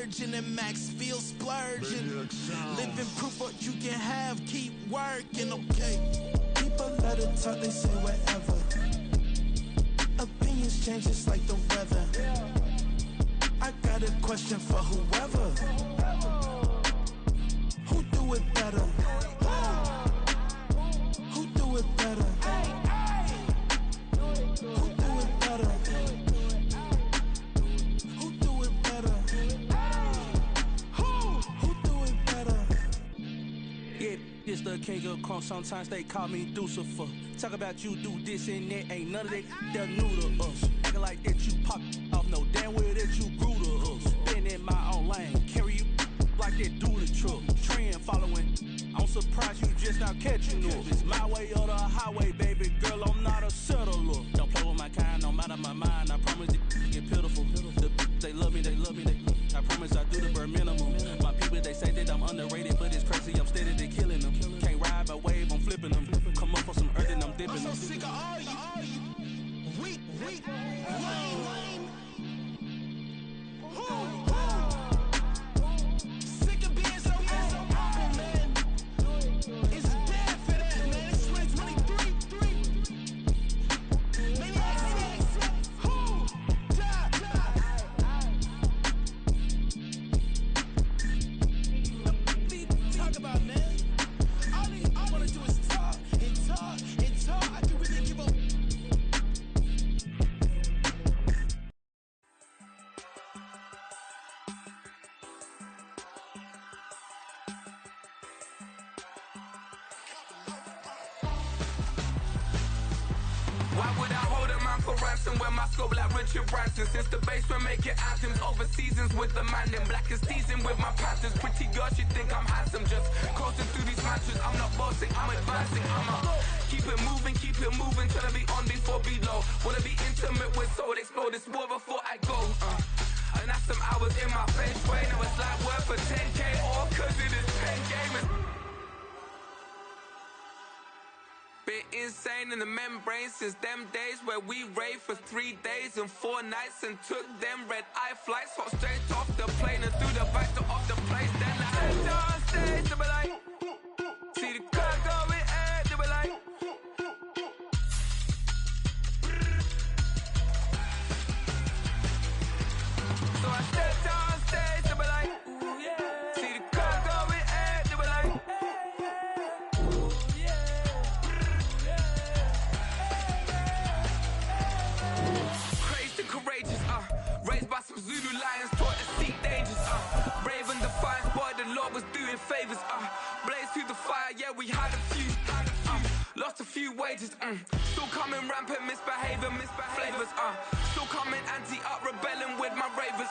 virgin and Max feel splurging. Living proof what you can have, keep working, okay. People let it talk, they say whatever. Opinions change just like the weather. I got a question for whoever. Who do it better? Who do it better? Who do it better? Who do it better? Who do it better? Yeah, this the king of crunk. Sometimes they call me Lucifer. Talk about you do this and that. Ain't none of that they're new to us. Acting like that you pop off. No damn well that you grew to us. Been in my own lane. Carry you like that do the truck. Trend following. I'm surprised you just not catching up. It's my way or the highway, baby girl. I'm not a settler. Don't play with my kind, no matter my mind. I promise it get pitiful. They love me, they love me. I promise I do the bare minimum. My people, they say that I'm underrated, but it's crazy. I'm steady, they killing them. Can't ride my wave, I'm flipping them. Come up for some earth and I'm dipping them. I'm so sick of all you. Weak, lame. Sick of being so humble, man. It's dead for that, man. It's 2023. Maniacs. Talk about, man. All I wanna do is talk and talk and talk. I can really give up. Why would I hold a man for ransom when my scope like Richard Branson? Since the basement making anthems over seasons with the man, then black is seasoned with my panthers. Pretty girl, she think I'm handsome, just coasting through these matches. I'm not bossing, I'm advancing, keep it moving, trying to be on before below. Wanna be intimate with soul, explode this war before I go. And that's some hours in my face, way. Now it's like worth for 10K, all cause it is 10 gamers. Been insane in the membrane since them days where we raved for 3 days and 4 nights and took them red eye flights, hot straight off the plane and through the back door of the place. Then I head on stage, they be like, see the crowd going ahead, they be like, so I stepped on stage, they be like, ooh yeah, see the crowd going ahead, they be like, courageous, raised by some Zulu lions, taught to seek dangers, brave and defiant, boy, the Lord was doing favors, blaze through the fire, yeah, we had a few, lost a few wages, still coming rampant, misbehaving, flavors, still coming anti-up, rebelling with my ravers,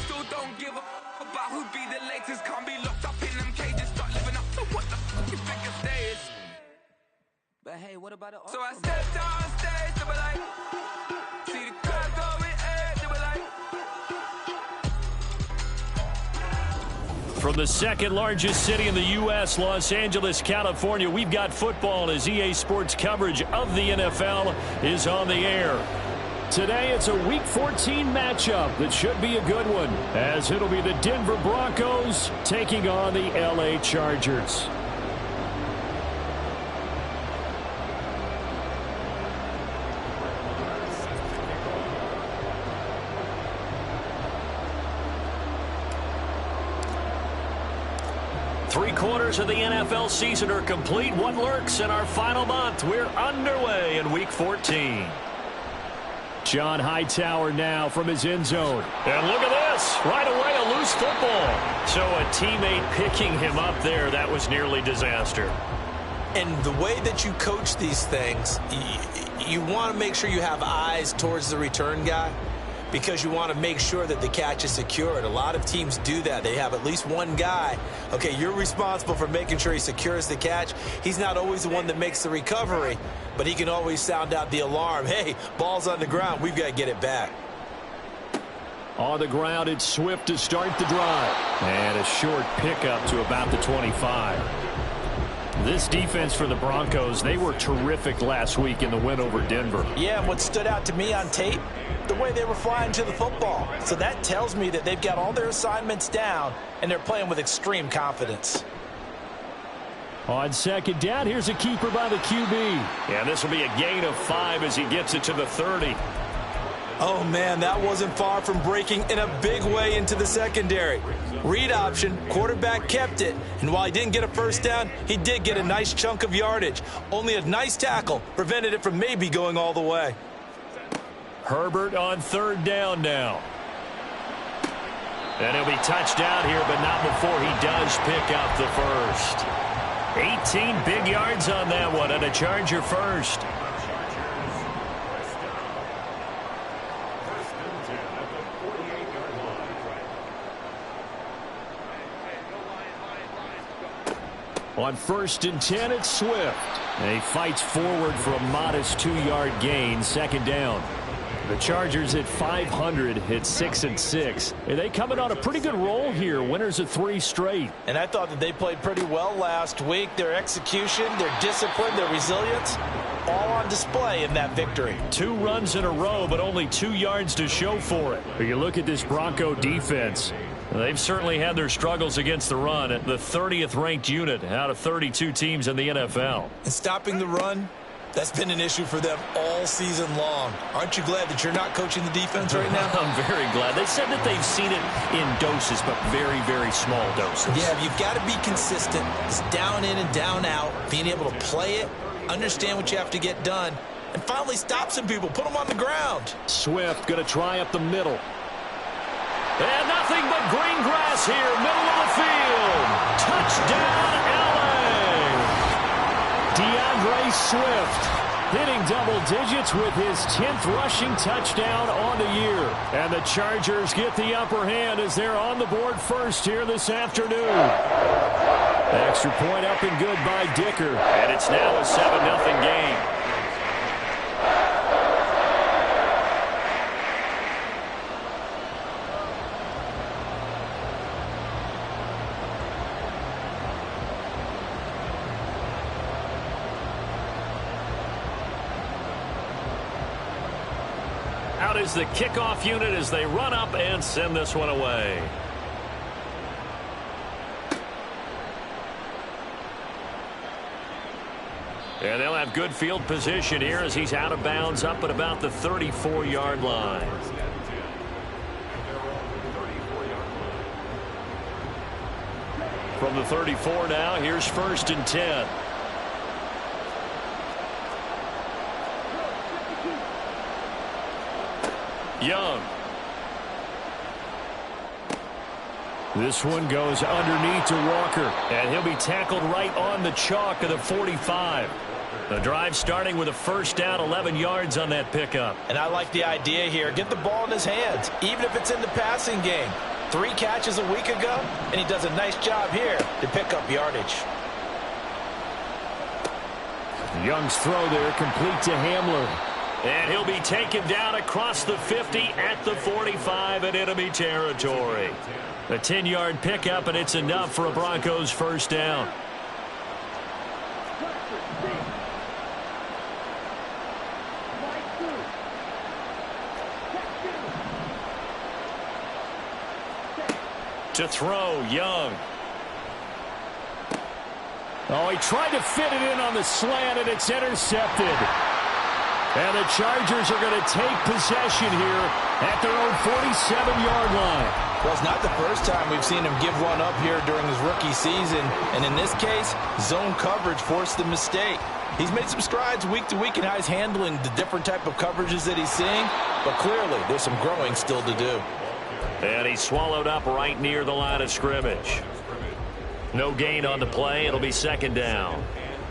still don't give a about who be the latest, can't be locked up in them cages, start living up to what the fuck you think your day is. But hey, what about it? So I stepped on stage, they were like, see the crowd going ahead, they were like. From the second largest city in the U.S., Los Angeles, California, we've got football as EA Sports coverage of the NFL is on the air. Today, it's a Week 14 matchup that should be a good one, as it'll be the Denver Broncos taking on the L.A. Chargers. Three-quarters of the NFL season are complete. What lurks in our final month? We're underway in Week 14. John Hightower now from his end zone. And look at this. Right away, a loose football. So a teammate picking him up there, that was nearly disaster. And the way that you coach these things, you want to make sure you have eyes towards the return guy, because you want to make sure that the catch is secured. A lot of teams do that. They have at least one guy. Okay, you're responsible for making sure he secures the catch. He's not always the one that makes the recovery, but he can always sound out the alarm. Hey, ball's on the ground. We've got to get it back. On the ground, it's Swift to start the drive. And a short pickup to about the 25. This defense for the Broncos, they were terrific last week in the win over Denver. Yeah, and what stood out to me on tape, the way they were flying to the football. So that tells me that they've got all their assignments down, and they're playing with extreme confidence. On second down, here's a keeper by the QB. And this will be a gain of 5 as he gets it to the 30. Oh, man, that wasn't far from breaking in a big way into the secondary. Read option, quarterback kept it, and while he didn't get a first down, he did get a nice chunk of yardage. Only a nice tackle prevented it from maybe going all the way. Herbert on third down now. And he'll be touched down here, but not before he does pick up the first. 18 big yards on that one, and a Charger first. On 1st and 10, it's Swift. And he fights forward for a modest 2-yard gain, second down. The Chargers at 500 hit 6-6. And they coming on a pretty good roll here, winners of 3 straight. And I thought that they played pretty well last week. Their execution, their discipline, their resilience, all on display in that victory. 2 runs in a row, but only 2 yards to show for it. You look at this Bronco defense. They've certainly had their struggles against the run at the 30th ranked unit out of 32 teams in the NFL. And stopping the run, that's been an issue for them all season long. Aren't you glad that you're not coaching the defense right now? I'm very glad. They said that they've seen it in doses, but very, very small doses. Yeah, you've got to be consistent. It's down in and down out, being able to play it, understand what you have to get done, and finally stop some people, put them on the ground. Swift going to try up the middle. And nothing but green grass here, middle of the field. Touchdown, LA! DeAndre Swift hitting double digits with his 10th rushing touchdown on the year. And the Chargers get the upper hand as they're on the board first here this afternoon. Extra point up and good by Dicker. And it's now a 7-0 game. Out is the kickoff unit as they run up and send this one away. And they'll have good field position here as he's out of bounds up at about the 34-yard line. From the 34 now, here's 1st and 10. Young. This one goes underneath to Walker, and he'll be tackled right on the chalk of the 45. The drive starting with a first down, 11 yards on that pickup. And I like the idea here. Get the ball in his hands, even if it's in the passing game. 3 catches a week ago, and he does a nice job here to pick up yardage. Young's throw there complete to Hamler. And he'll be taken down across the 50 at the 45 in enemy territory. A 10-yard pickup, and it's enough for a Broncos first down. To throw, Young. Oh, he tried to fit it in on the slant, and it's intercepted. And the Chargers are going to take possession here at their own 47-yard line. Well, it's not the first time we've seen him give one up here during his rookie season. And in this case, zone coverage forced the mistake. He's made some strides week to week in how he's handling the different type of coverages that he's seeing. But clearly, there's some growing still to do. And he's swallowed up right near the line of scrimmage. No gain on the play. It'll be second down.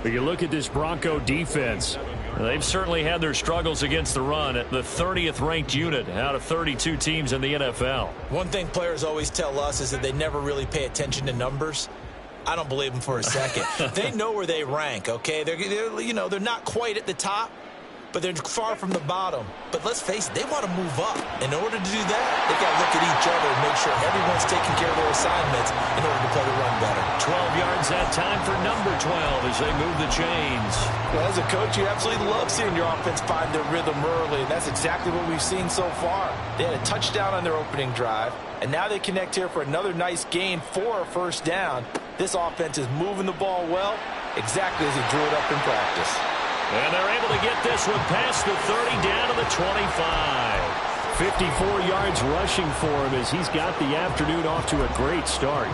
But you look at this Bronco defense. They've certainly had their struggles against the run at the 30th ranked unit out of 32 teams in the NFL. One thing players always tell us is that they never really pay attention to numbers. I don't believe them for a second. They know where they rank, okay? They're not quite at the top, but they're far from the bottom. But let's face it, they want to move up. In order to do that, they got to look at each other and make sure everyone's taking care of their assignments in order to play the run better. 12 yards that time for number 12 as they move the chains. Well, as a coach, you absolutely love seeing your offense find their rhythm early, and that's exactly what we've seen so far. They had a touchdown on their opening drive, and now they connect here for another nice gain for a first down. This offense is moving the ball well, exactly as he drew it up in practice. And they're able to get this one past the 30 down to the 25. 54 yards rushing for him as he's got the afternoon off to a great start.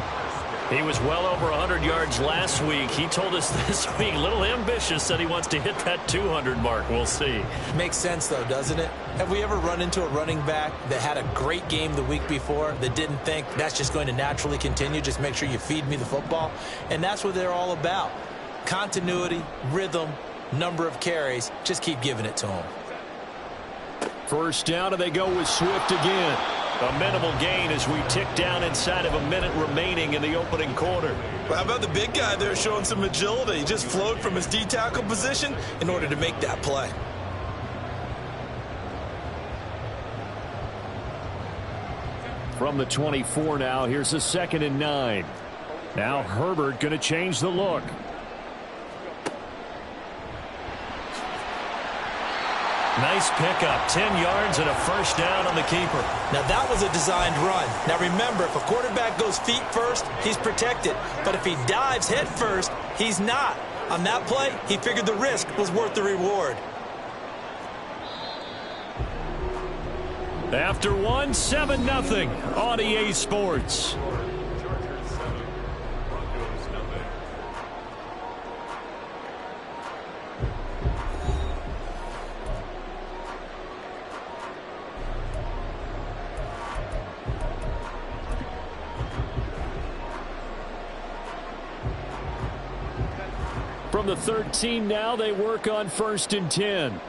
He was well over 100 yards last week. He told us this week, a little ambitious, that he wants to hit that 200 mark. We'll see. Makes sense, though, doesn't it? Have we ever run into a running back that had a great game the week before that didn't think that's just going to naturally continue? Just make sure you feed me the football. And that's what they're all about. Continuity, rhythm, number of carries. Just keep giving it to them. First down, and they go with Swift again. A minimal gain as we tick down inside of a minute remaining in the opening quarter. Well, how about the big guy there showing some agility? He just flowed from his D-tackle position in order to make that play. From the 24 now, here's a 2nd and 9. Now Herbert going to change the look. Nice pickup, 10 yards and a first down on the keeper. Now that was a designed run. Now remember, if a quarterback goes feet first, he's protected. But if he dives head first, he's not. On that play, he figured the risk was worth the reward. After one, 7-0 on EA Sports. From the 13 now, they work on 1st and 10.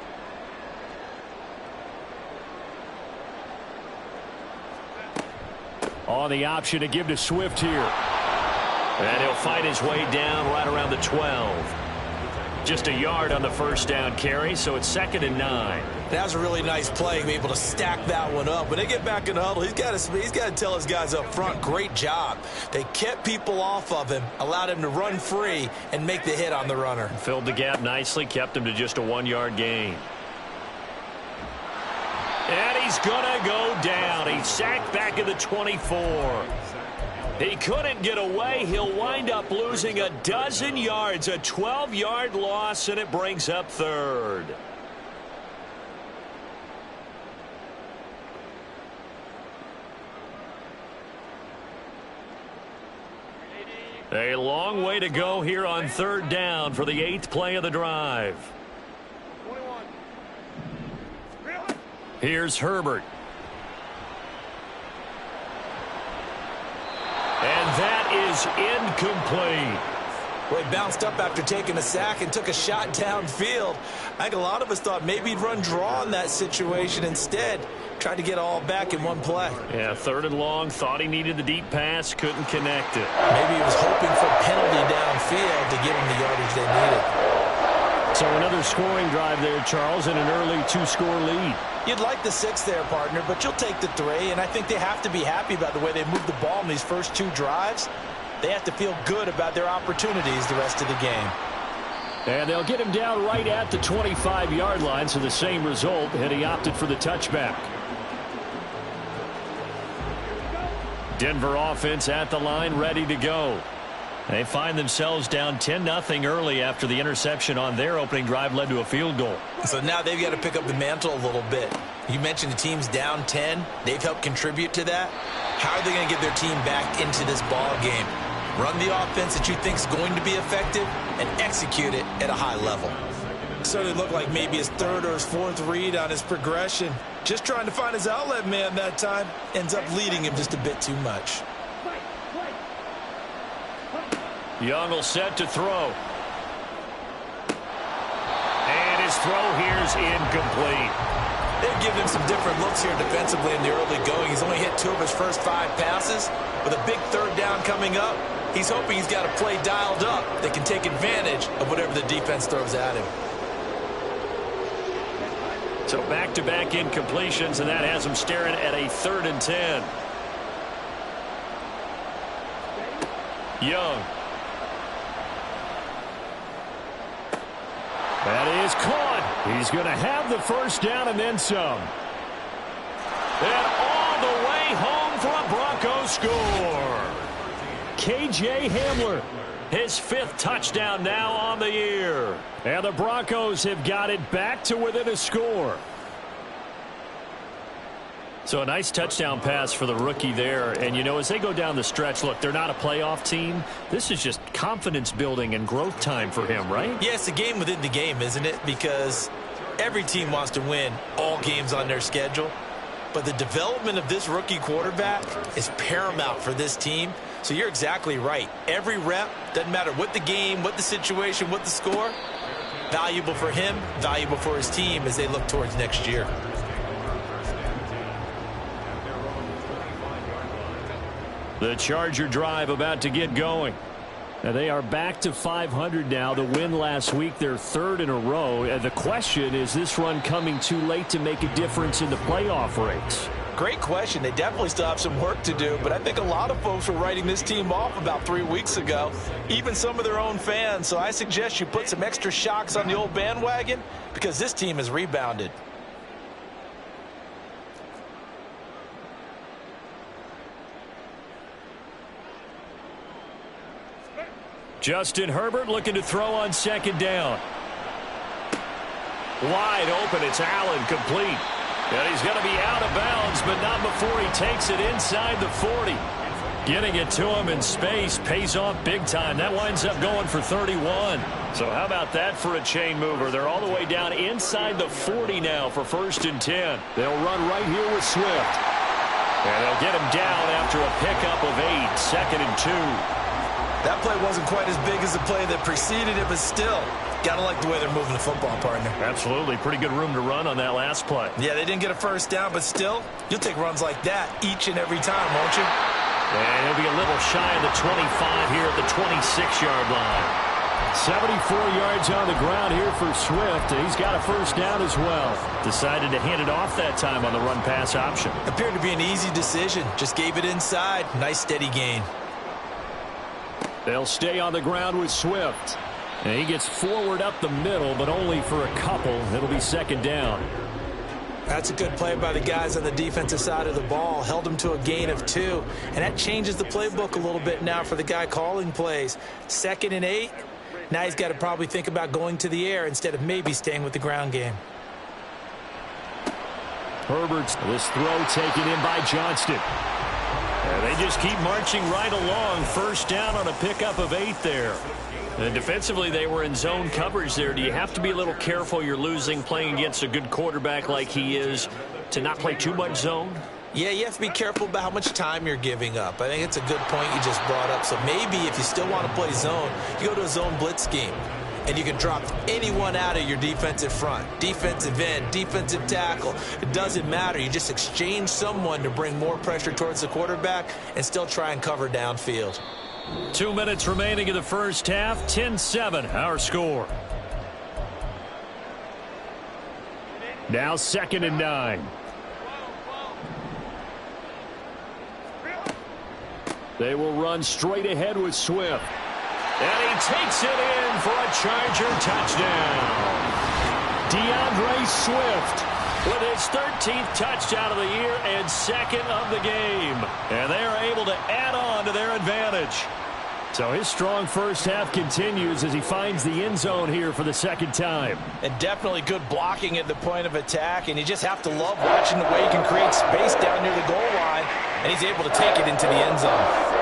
On the option to give to Swift here. And he'll fight his way down right around the 12. Just a yard on the first down carry, so it's 2nd and 9. That was a really nice play, be able to stack that one up. When they get back in the huddle, he's got to tell his guys up front, great job. They kept people off of him, allowed him to run free, and make the hit on the runner. Filled the gap nicely, kept him to just a 1-yard gain. And he's going to go down. He's sacked back at the 24. He couldn't get away. He'll wind up losing a dozen yards, a 12-yard loss, and it brings up 3rd. A long way to go here on 3rd down for the 8th play of the drive. Here's Herbert. And that is incomplete. Well, he bounced up after taking a sack and took a shot downfield. I think a lot of us thought maybe he'd run draw in that situation instead. Tried to get all back in one play. Yeah, 3rd and long. Thought he needed the deep pass. Couldn't connect it. Maybe he was hoping for a penalty downfield to give him the yardage they needed. So another scoring drive there, Charles, and an early 2-score lead. You'd like the 6 there, partner, but you'll take the 3, and I think they have to be happy about the way they moved the ball in these first 2 drives. They have to feel good about their opportunities the rest of the game. And they'll get him down right at the 25-yard line, so the same result, and he opted for the touchback. Denver offense at the line, ready to go. They find themselves down 10-0 early after the interception on their opening drive led to a field goal. So now they've got to pick up the mantle a little bit. You mentioned the team's down 10. They've helped contribute to that. How are they going to get their team back into this ball game? Run the offense that you think is going to be effective and execute it at a high level. Certainly looked like maybe his 3rd or his 4th read on his progression. Just trying to find his outlet man that time. Ends up leading him just a bit too much. Young will set to throw. And his throw here's incomplete. They've given him some different looks here defensively in the early going. He's only hit 2 of his first 5 passes. With a big 3rd down coming up, he's hoping he's got a play dialed up that can take advantage of whatever the defense throws at him. So back-to-back incompletions, and that has them staring at a 3rd and 10. Young. That is caught. He's going to have the first down and then some. And all the way home for a Broncos score. K.J. Hamler, his 5th touchdown now on the year. And the Broncos have got it back to within a score. So a nice touchdown pass for the rookie there. And, you know, as they go down the stretch, look, they're not a playoff team. This is just confidence building and growth time for him, right? Yeah, it's a game within the game, isn't it? Because every team wants to win all games on their schedule. But the development of this rookie quarterback is paramount for this team. So you're exactly right. Every rep, doesn't matter what the game, what the situation, what the score, valuable for him, valuable for his team as they look towards next year. The Charger drive about to get going. Now they are back to 500 now. The win last week, their 3rd in a row. And the question is this run coming too late to make a difference in the playoff race? Great question. They definitely still have some work to do, but I think a lot of folks were writing this team off about 3 weeks ago, even some of their own fans. So I suggest you put some extra shocks on the old bandwagon because this team has rebounded. Justin Herbert looking to throw on 2nd down. Wide open. It's Allen, complete. And he's going to be out of bounds, but not before he takes it inside the 40. Getting it to him in space pays off big time. That winds up going for 31. So how about that for a chain mover? They're all the way down inside the 40 now for 1st and 10. They'll run right here with Swift. And they'll get him down after a pickup of 8, 2nd and 2. That play wasn't quite as big as the play that preceded it, but still, gotta like the way they're moving the football, partner. Absolutely. Pretty good room to run on that last play. Yeah, they didn't get a first down, but still, you'll take runs like that each and every time, won't you? And he'll be a little shy of the 25 here at the 26-yard line. 74 yards on the ground here for Swift. He's got a first down as well. Decided to hand it off that time on the run-pass option. Appeared to be an easy decision. Just gave it inside. Nice steady gain. They'll stay on the ground with Swift. And he gets forward up the middle, but only for a couple. It'll be 2nd down. That's a good play by the guys on the defensive side of the ball. Held him to a gain of 2. And that changes the playbook a little bit now for the guy calling plays. 2nd and 8. Now he's got to probably think about going to the air instead of maybe staying with the ground game. Herbert's this throw taken in by Johnston. And they just keep marching right along. First down on a pickup of 8 there. And defensively, they were in zone coverage there. Do you have to be a little careful you're losing playing against a good quarterback like he is to not play too much zone? Yeah, you have to be careful about how much time you're giving up. I think it's a good point you just brought up. So maybe if you still want to play zone, you go to a zone blitz scheme. And you can drop anyone out of your defensive front. Defensive end, defensive tackle. It doesn't matter. You just exchange someone to bring more pressure towards the quarterback and still try and cover downfield. 2 minutes remaining in the first half. 10-7, our score. Now 2nd and 9. They will run straight ahead with Swift. And he takes it in for a Charger touchdown. DeAndre Swift with his 13th touchdown of the year and 2nd of the game. And they are able to add on to their advantage. So his strong first half continues as he finds the end zone here for the 2nd time. And definitely good blocking at the point of attack, and you just have to love watching the way he can create space down near the goal line, and he's able to take it into the end zone.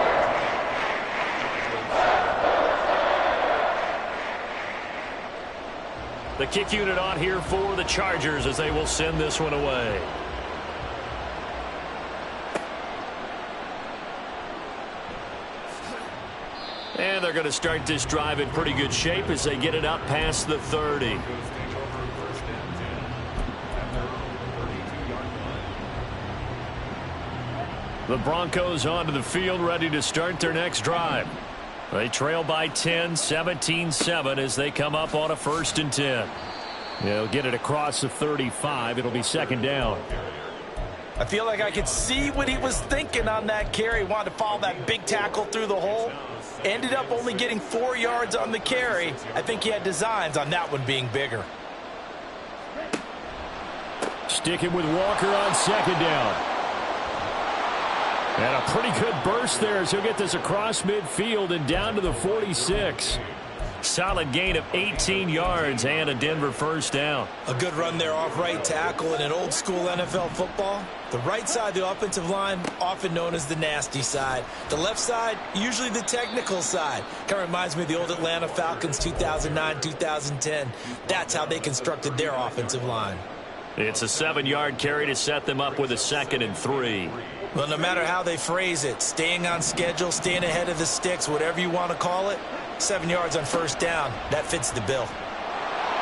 The kick unit on here for the Chargers as they will send this one away. And they're going to start this drive in pretty good shape as they get it up past the 30. The Broncos onto the field ready to start their next drive. They trail by 10, 17-7 as they come up on a 1st and 10. They'll get it across the 35. It'll be second down. I feel like I could see what he was thinking on that carry. Wanted to follow that big tackle through the hole. Ended up only getting 4 yards on the carry. I think he had designs on that one being bigger. Sticking with Walker on second down. And a pretty good burst there as he'll get this across midfield and down to the 46. Solid gain of 18 yards and a Denver first down. A good run there off right tackle in an old school NFL football. The right side of the offensive line, often known as the nasty side. The left side, usually the technical side. Kind of reminds me of the old Atlanta Falcons 2009-2010. That's how they constructed their offensive line. It's a 7-yard carry to set them up with a 2nd and 3. Well, no matter how they phrase it, staying on schedule, staying ahead of the sticks, whatever you want to call it, 7 yards on first down, that fits the bill.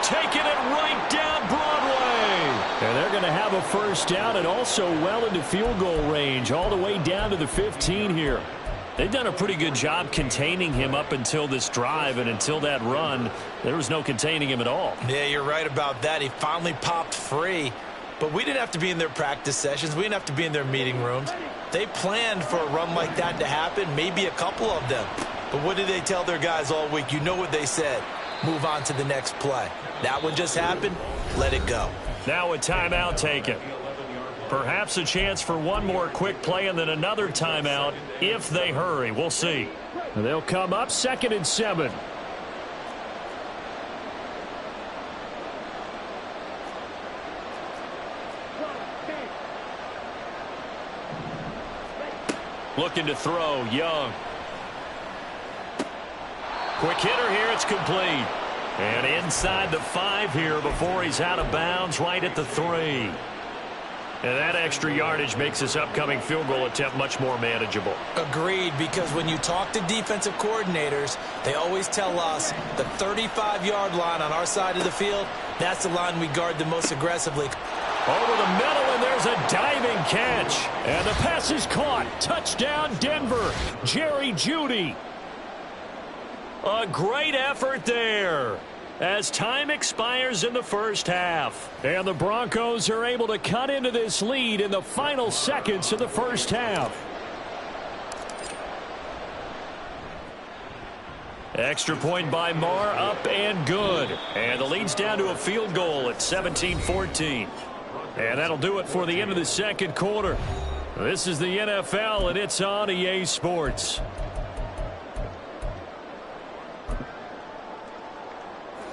Taking it right down Broadway. And they're going to have a first down and also well into field goal range, all the way down to the 15 here. They've done a pretty good job containing him up until this drive, and until that run, there was no containing him at all. Yeah, you're right about that. He finally popped free. But we didn't have to be in their practice sessions. We didn't have to be in their meeting rooms. They planned for a run like that to happen, maybe a couple of them. But what did they tell their guys all week? You know what they said. Move on to the next play. That one just happened. Let it go. Now a timeout taken. Perhaps a chance for one more quick play and then another timeout if they hurry. We'll see. They'll come up 2nd and 7. Looking to throw, Young. Quick hitter here, it's complete. And inside the 5 here before he's out of bounds, right at the 3. And that extra yardage makes this upcoming field goal attempt much more manageable. Agreed, because when you talk to defensive coordinators, they always tell us the 35-yard line on our side of the field, that's the line we guard the most aggressively. Over the middle, and there's a diving catch. And the pass is caught. Touchdown, Denver. Jerry Jeudy. A great effort there as time expires in the first half. And the Broncos are able to cut into this lead in the final seconds of the first half. Extra point by Marr, up and good. And the lead's down to a field goal at 17-14. And that'll do it for the end of the second quarter. This is the NFL, and it's on EA Sports.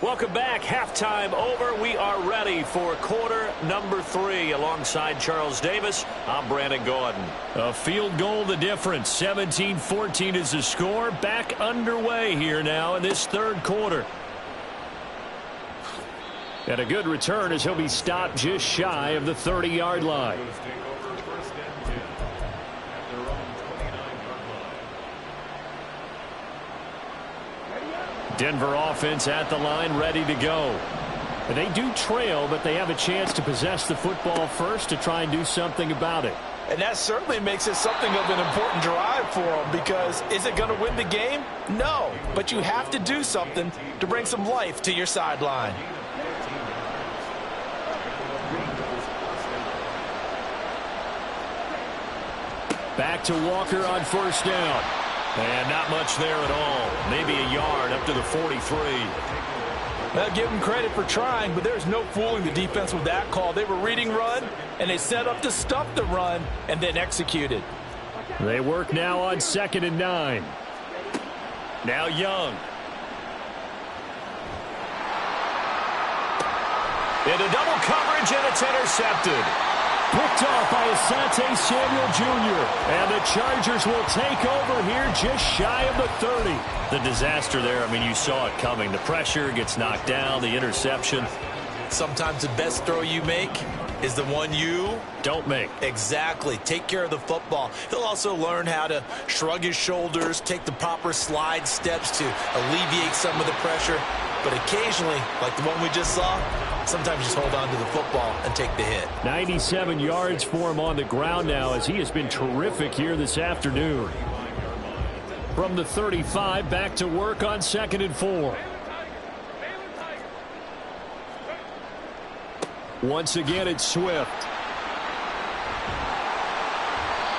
Welcome back. Halftime over. We are ready for quarter number 3. Alongside Charles Davis, I'm Brandon Gaudin. A field goal the difference. 17-14 is the score. Back underway here now in this third quarter. And a good return as he'll be stopped just shy of the 30-yard line. Denver offense at the line, ready to go. They do trail, but they have a chance to possess the football first to try and do something about it. And that certainly makes it something of an important drive for them, because is it going to win the game? No, but you have to do something to bring some life to your sideline. Back to Walker on first down. And not much there at all. Maybe a yard up to the 43. Now, give them credit for trying, but there's no fooling the defense with that call. They were reading run, and they set up to stuff the run, and then executed. They work now on 2nd and 9. Now Young. Into double coverage, and it's intercepted. Picked off by Asante Samuel Jr. And the Chargers will take over here just shy of the 30. The disaster there, I mean, you saw it coming. The pressure gets knocked down, the interception. Sometimes the best throw you make is the one you don't make. Exactly. Take care of the football. He'll also learn how to shrug his shoulders, take the proper slide steps to alleviate some of the pressure. But occasionally, like the one we just saw, sometimes just hold on to the football and take the hit. 97 yards for him on the ground now, as he has been terrific here this afternoon. From the 35, back to work on 2nd and 4. Once again, it's Swift.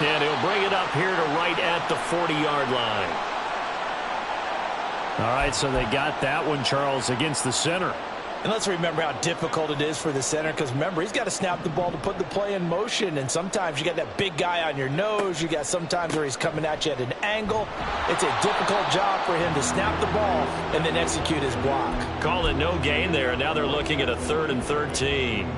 And he'll bring it up here to right at the 40-yard line. All right, so they got that one, Charles, against the center. And let's remember how difficult it is for the center, because remember, he's got to snap the ball to put the play in motion, and sometimes you got that big guy on your nose. You got sometimes where he's coming at you at an angle. It's a difficult job for him to snap the ball and then execute his block. Call it no gain there, and now they're looking at a 3rd and 13.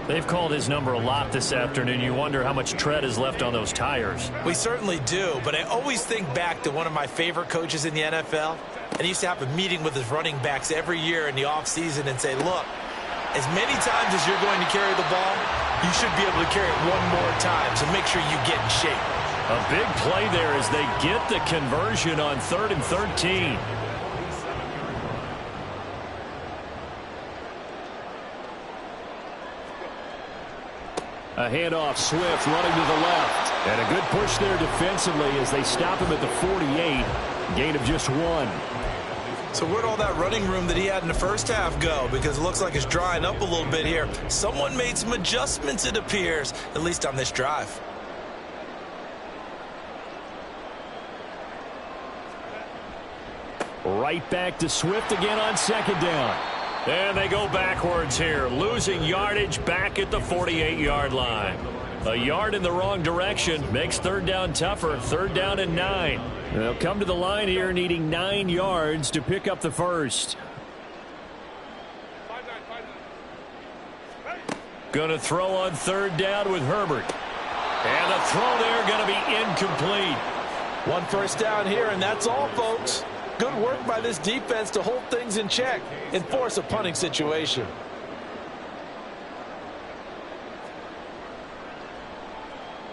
They've called his number a lot this afternoon. You wonder how much tread is left on those tires. We certainly do, but I always think back to one of my favorite coaches in the NFL. And he used to have a meeting with his running backs every year in the offseason and say, look, as many times as you're going to carry the ball, you should be able to carry it one more time, so make sure you get in shape. A big play there as they get the conversion on 3rd and 13. A handoff, Swift running to the left. And a good push there defensively as they stop him at the 48. Gain of just 1. So where'd all that running room that he had in the first half go? Because it looks like it's drying up a little bit here. Someone made some adjustments, it appears, at least on this drive. Right back to Swift again on 2nd down. And they go backwards here, losing yardage back at the 48-yard line. A yard in the wrong direction makes 3rd down tougher. 3rd down and 9. They'll come to the line here needing 9 yards to pick up the first. Going to throw on 3rd down with Herbert. And the throw there going to be incomplete. 1 first down here, and that's all, folks. Good work by this defense to hold things in check and force a punting situation.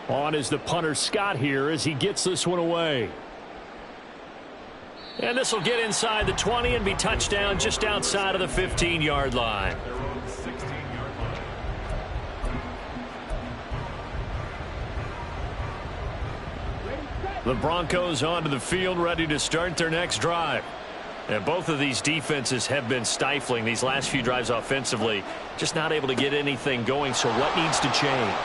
On is the punter Scott here as he gets this one away. And this will get inside the 20 and be touchdown just outside of the 15-yard line. The Broncos onto the field, ready to start their next drive. And both of these defenses have been stifling these last few drives offensively. Just not able to get anything going, so what needs to change?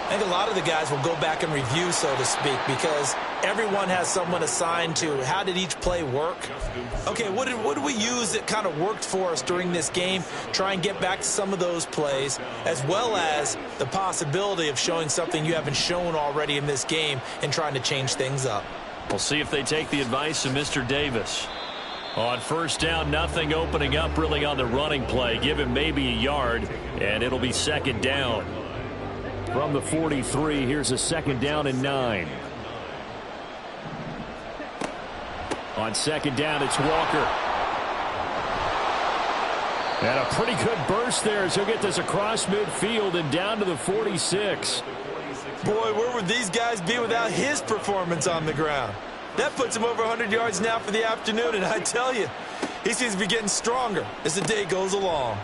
I think a lot of the guys will go back and review, so to speak, because everyone has someone assigned to how did each play work. Okay, what did we use that kind of worked for us during this game? Try and get back to some of those plays, as well as the possibility of showing something you haven't shown already in this game and trying to change things up. We'll see if they take the advice of Mr. Davis. On 1st down, nothing opening up really on the running play. Give him maybe a yard, and it'll be 2nd down. From the 43, here's a 2nd down and 9. On 2nd down, it's Walker. And a pretty good burst there as he'll get this across midfield and down to the 46. Boy, where would these guys be without his performance on the ground? That puts him over 100 yards now for the afternoon, and I tell you, he seems to be getting stronger as the day goes along.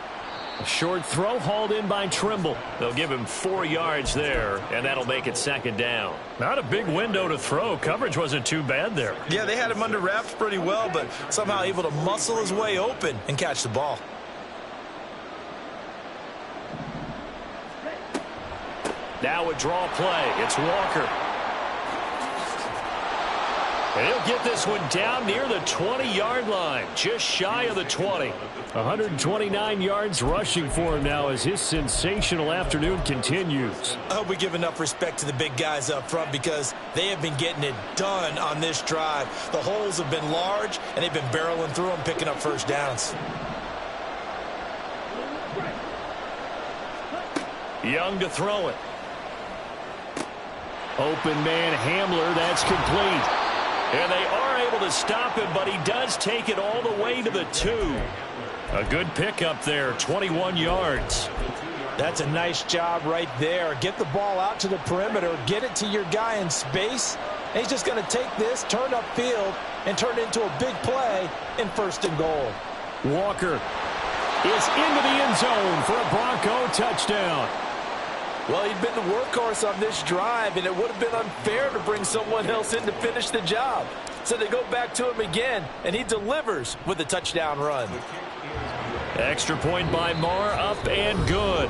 A short throw hauled in by Trimble. They'll give him 4 yards there, and that'll make it 2nd down. Not a big window to throw. Coverage wasn't too bad there. Yeah, they had him under wraps pretty well, but somehow able to muscle his way open and catch the ball. Now a draw play. It's Walker. And he'll get this one down near the 20-yard line, just shy of the 20. 129 yards rushing for him now as his sensational afternoon continues. I hope we give enough respect to the big guys up front because they have been getting it done on this drive. The holes have been large, and they've been barreling through them, picking up 1st downs. Young to throw it. Open man Hamler, that's complete. And they are able to stop him, but he does take it all the way to the 2. A good pickup there, 21 yards. That's a nice job right there. Get the ball out to the perimeter, get it to your guy in space, and he's just going to take this, turn upfield, and turn it into a big play in 1st and goal. Walker is into the end zone for a Bronco touchdown. Well, he'd been the workhorse on this drive, and it would have been unfair to bring someone else in to finish the job. So they go back to him again, and he delivers with a touchdown run. Extra point by Marr, up and good.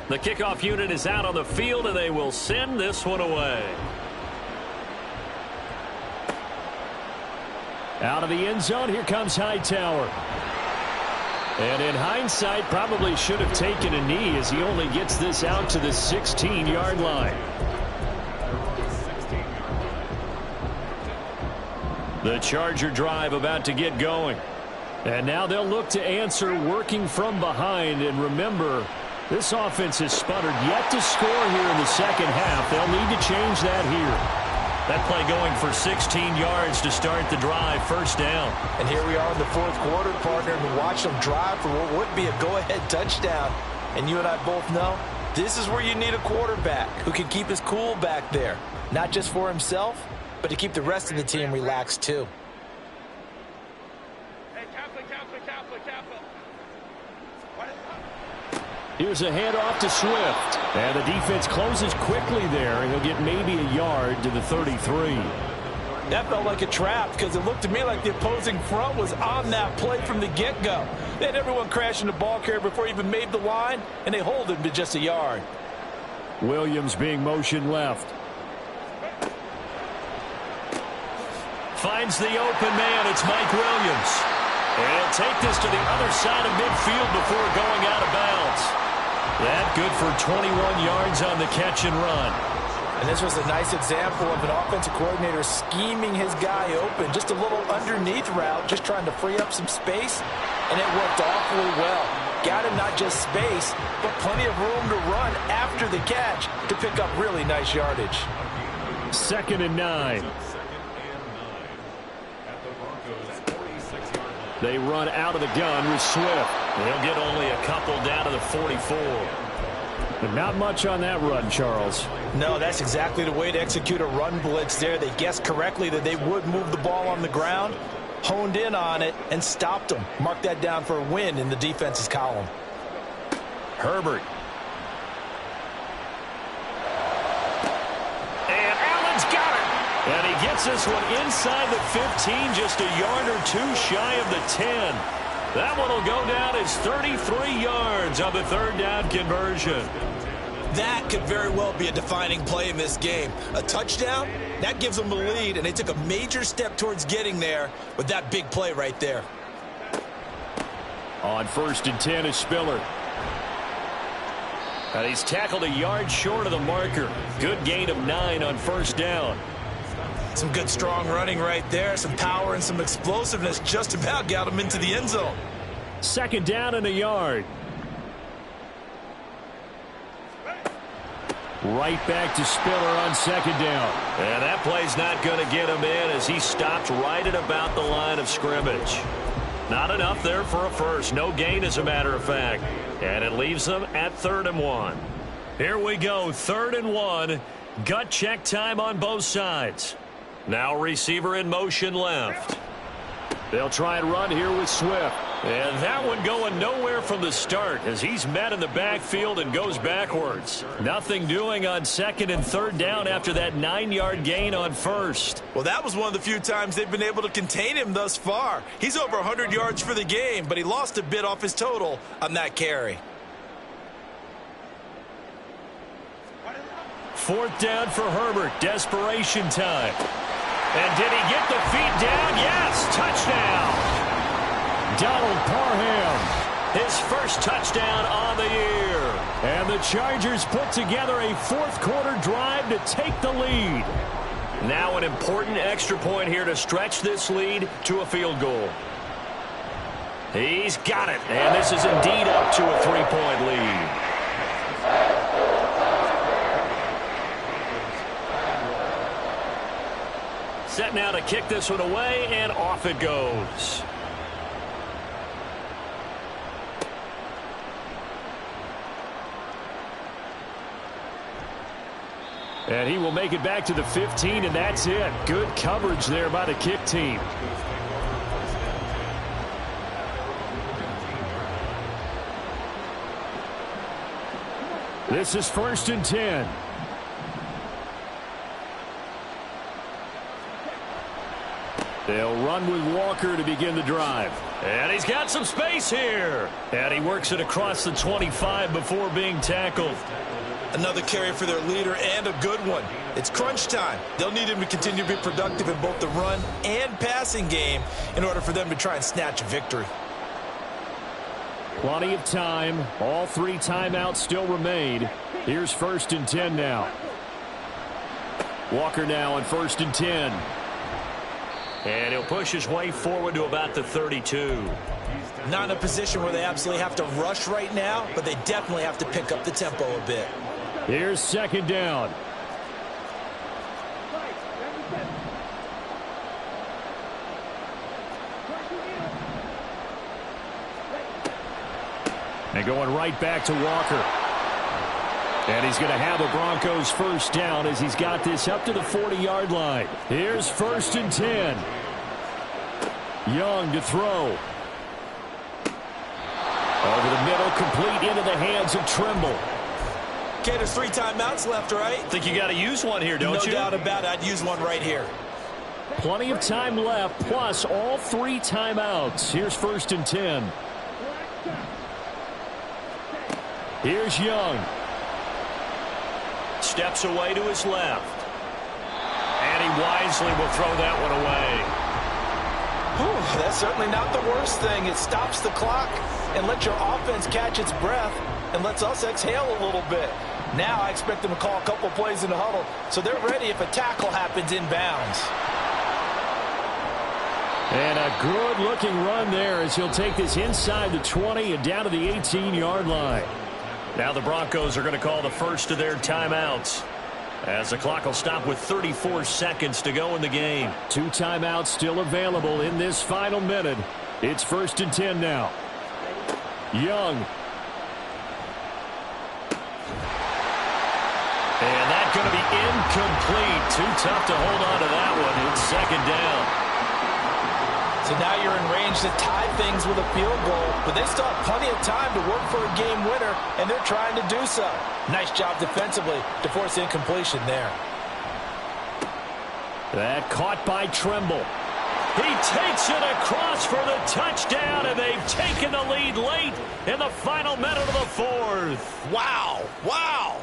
The kickoff unit is out on the field, and they will send this one away. Out of the end zone, here comes Hightower. And in hindsight, probably should have taken a knee as he only gets this out to the 16-yard line. The Charger drive about to get going. And now they'll look to answer working from behind. And remember, this offense has sputtered yet to score here in the second half. They'll need to change that here. That play going for 16 yards to start the drive, first down. And here we are in the fourth quarter, partner, and watch them drive for what would be a go-ahead touchdown. And you and I both know this is where you need a quarterback who can keep his cool back there. Not just for himself, but to keep the rest of the team relaxed too. Here's a handoff to Swift. And the defense closes quickly there, and he'll get maybe a yard to the 33. That felt like a trap because it looked to me like the opposing front was on that play from the get-go. They had everyone crashing the ball carrier before he even made the line, and they hold him to just a yard. Williams being motion left. Finds the open man. It's Mike Williams. And he'll take this to the other side of midfield before going out of bounds. That good for 21 yards on the catch and run. And this was a nice example of an offensive coordinator scheming his guy open. Just a little underneath route, just trying to free up some space. And it worked awfully well. Got him not just space, but plenty of room to run after the catch to pick up really nice yardage. 2nd and 9. They run out of the gun with Swift. They'll get only a couple down to the 44. But not much on that run, Charles. No, that's exactly the way to execute a run blitz there. They guessed correctly that they would move the ball on the ground, honed in on it, and stopped them. Mark that down for a win in the defense's column. Herbert. And Allen's got it. And he gets this one inside the 15, just a yard or two shy of the 10. That one will go down as 33 yards on the 3rd down conversion. That could very well be a defining play in this game. A touchdown, that gives them the lead, and they took a major step towards getting there with that big play right there. On 1st and 10 is Spiller. And he's tackled a yard short of the marker. Good gain of 9 on 1st down. Some good strong running right there. Some power and some explosiveness just about got him into the end zone. 2nd down and a yard. Right back to Spiller on 2nd down. And that play's not going to get him in as he stopped right at about the line of scrimmage. Not enough there for a first. No gain, as a matter of fact. And it leaves them at 3rd and 1. Here we go, 3rd and 1. Gut check time on both sides. Now receiver in motion left. They'll try and run here with Swift. And that one going nowhere from the start as he's met in the backfield and goes backwards. Nothing doing on 2nd and 3rd down after that 9-yard gain on 1st. Well, that was one of the few times they've been able to contain him thus far. He's over 100 yards for the game, but he lost a bit off his total on that carry. 4th down for Herbert. Desperation time. And did he get the feet down? Yes, touchdown. Donald Parham, his first touchdown on the year. And the Chargers put together a 4th quarter drive to take the lead. Now an important extra point here to stretch this lead to a field goal. He's got it, and this is indeed up to a 3-point lead. Set now to kick this one away, and off it goes. And he will make it back to the 15, and that's it. Good coverage there by the kick team. This is 1st and 10. They'll run with Walker to begin the drive. And he's got some space here. And he works it across the 25 before being tackled. Another carry for their leader, and a good one. It's crunch time. They'll need him to continue to be productive in both the run and passing game in order for them to try and snatch a victory. Plenty of time. All 3 timeouts still remain. Here's 1st and 10 now. Walker now on 1st and 10. And he'll push his way forward to about the 32. Not in a position where they absolutely have to rush right now, but they definitely have to pick up the tempo a bit. Here's 2nd down. And going right back to Walker. And he's going to have a Broncos 1st down as he's got this up to the 40-yard line. Here's 1st and 10. Young to throw. Over the middle, complete into the hands of Trimble. Okay, there's 3 timeouts left, right? Think you got to use one here, don't you? No doubt about it. I'd use one right here. Plenty of time left, plus all 3 timeouts. Here's 1st and 10. Here's Young. Steps away to his left. And he wisely will throw that one away. Whew, that's certainly not the worst thing. It stops the clock and lets your offense catch its breath and lets us exhale a little bit. Now I expect them to call a couple plays in the huddle so they're ready if a tackle happens inbounds. And a good-looking run there as he'll take this inside the 20 and down to the 18-yard line. Now the Broncos are going to call the first of their timeouts, as the clock will stop with 34 seconds to go in the game. 2 timeouts still available in this final minute. It's 1st and 10 now. Young. And that's going to be incomplete. Too tough to hold on to that one. It's 2nd down. So now you're in range to tie things with a field goal, but they still have plenty of time to work for a game winner, and they're trying to do so. Nice job defensively to force incompletion there. That caught by Trimble. He takes it across for the touchdown, and they've taken the lead late in the final minute of the 4th. Wow. Wow.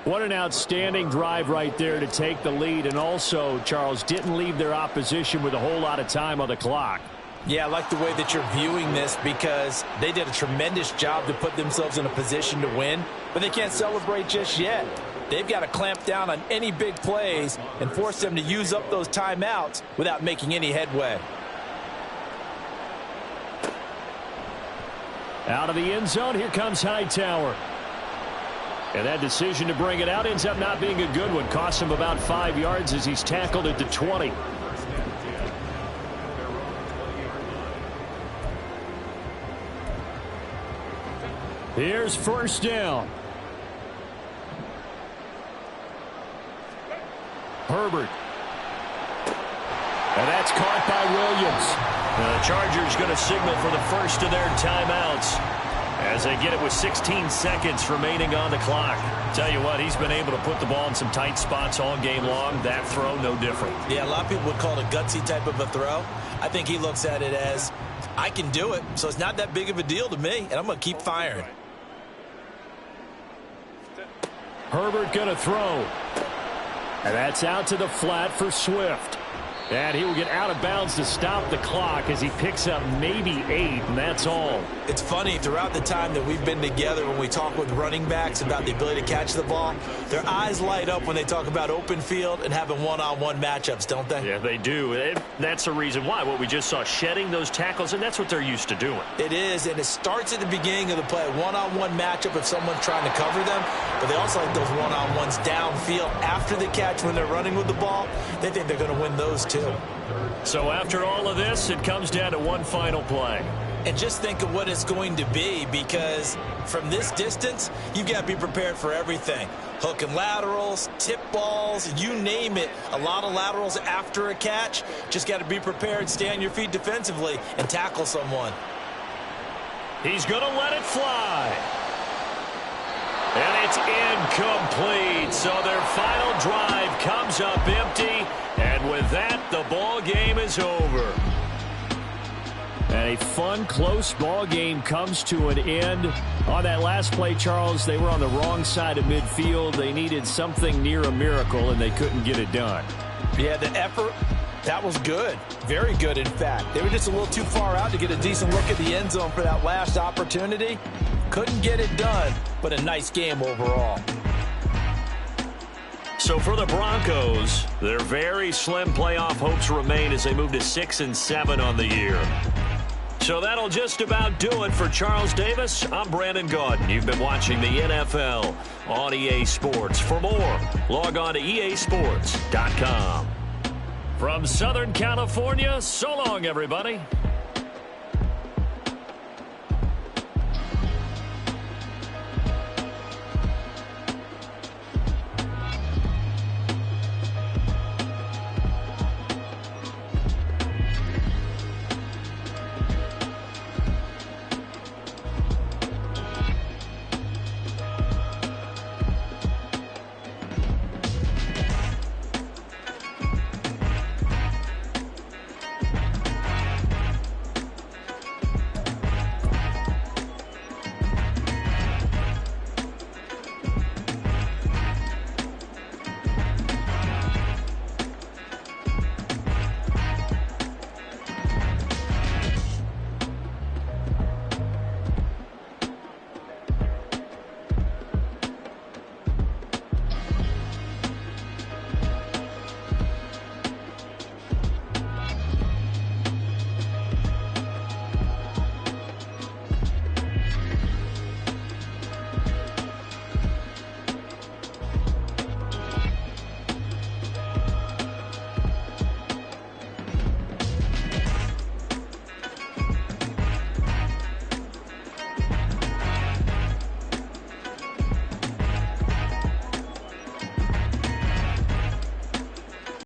What an outstanding drive right there to take the lead, and also, Charles, didn't leave their opposition with a whole lot of time on the clock. Yeah, I like the way that you're viewing this because they did a tremendous job to put themselves in a position to win, but they can't celebrate just yet. They've got to clamp down on any big plays and force them to use up those timeouts without making any headway. Out of the end zone, here comes Hightower. And that decision to bring it out ends up not being a good one. Costs him about 5 yards as he's tackled at the 20. Here's 1st down. Herbert. And that's caught by Williams. The Chargers going to signal for the first of their timeouts as they get it with 16 seconds remaining on the clock. Tell you what, he's been able to put the ball in some tight spots all game long. That throw, no different. Yeah, a lot of people would call it a gutsy type of a throw. I think he looks at it as, I can do it, so it's not that big of a deal to me, and I'm going to keep firing. Herbert going to throw. And that's out to the flat for Swift. And he will get out of bounds to stop the clock as he picks up maybe 8, and that's all. It's funny, throughout the time that we've been together, when we talk with running backs about the ability to catch the ball, their eyes light up when they talk about open field and having one-on-one matchups, don't they? Yeah, they do. And that's the reason why. What we just saw, shedding those tackles, and that's what they're used to doing. It is, and it starts at the beginning of the play, one-on-one matchup if someone's trying to cover them, but they also like those one-on-ones downfield after the catch when they're running with the ball. They think they're going to win those too. So after all of this, it comes down to one final play. And just think of what it's going to be, because from this distance, you've got to be prepared for everything. Hook and laterals, tip balls, you name it. A lot of laterals after a catch. Just got to be prepared, stay on your feet defensively, and tackle someone. He's going to let it fly. And it's incomplete. So their final drive comes up empty. And with that, the ball game is over. And a fun, close ball game comes to an end. On that last play, Charles, they were on the wrong side of midfield. They needed something near a miracle, and they couldn't get it done. Yeah, the effort, that was good. Very good, in fact. They were just a little too far out to get a decent look at the end zone for that last opportunity. Couldn't get it done, but a nice game overall. So for the Broncos, their very slim playoff hopes remain as they move to 6-7 on the year. So that'll just about do it for Charles Davis. I'm Brandon Gaudin. You've been watching the NFL on EA Sports. For more, log on to easports.com. From Southern California, so long, everybody.